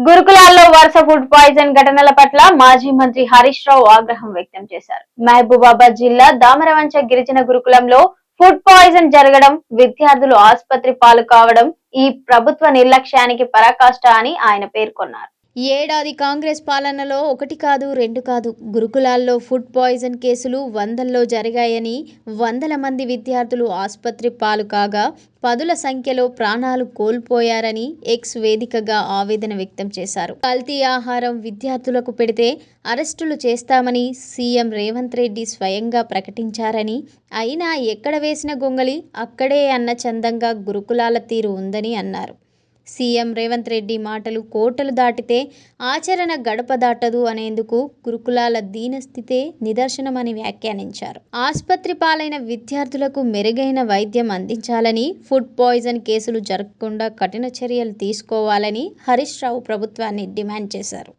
గురుకులాల్లో వరుస food poison ఘటనల పట్ల మాజీ మంత్రి హరీష్ రావు ఆగ్రహం వ్యక్తం చేశారు. మహబూబాబాద్ జిల్లా దామరవంచ గిరిజన గురుకులంలో ఫుడ్ పాయిజన్ జరగడం, విద్యార్థులు ఆసుపత్రి పాలు కావడం ఈ ప్రభుత్వ నిర్లక్ష్యానికి పరాకాష్ట అని ఆయన పేర్కొన్నారు. ఏడాది కాంగ్రెస్ పాలనలో ఒకటి కాదు రెండు కాదు గురుకులాల్లో ఫుడ్ పాయిజన్ కేసులు వందల్లో జరిగాయని, వందల మంది విద్యార్థులు ఆసుపత్రి పాలు కాగా పదుల సంఖ్యలో ప్రాణాలు కోల్పోయారని ఎక్స్ వేదికగా ఆవేదన వ్యక్తం చేశారు. కల్తీ ఆహారం విద్యార్థులకు పెడితే అరెస్టులు చేస్తామని సీఎం రేవంత్ రెడ్డి స్వయంగా ప్రకటించారని, అయినా ఎక్కడ వేసిన గొంగళి అక్కడే అన్న చందంగా గురుకులాల తీరు ఉందని అన్నారు. సీఎం రేవంత్ రెడ్డి మాటలు కోటలు దాటితే ఆచరణ గడప దాటదు అనేందుకు గురుకులాల దీనస్థితే నిదర్శనమని వ్యాఖ్యానించారు. ఆసుపత్రి పాలైన విద్యార్థులకు మెరుగైన వైద్యం అందించాలని, ఫుడ్ పాయిజన్ కేసులు జరగకుండా కఠిన చర్యలు తీసుకోవాలని హరీష్ రావు ప్రభుత్వాన్ని డిమాండ్ చేశారు.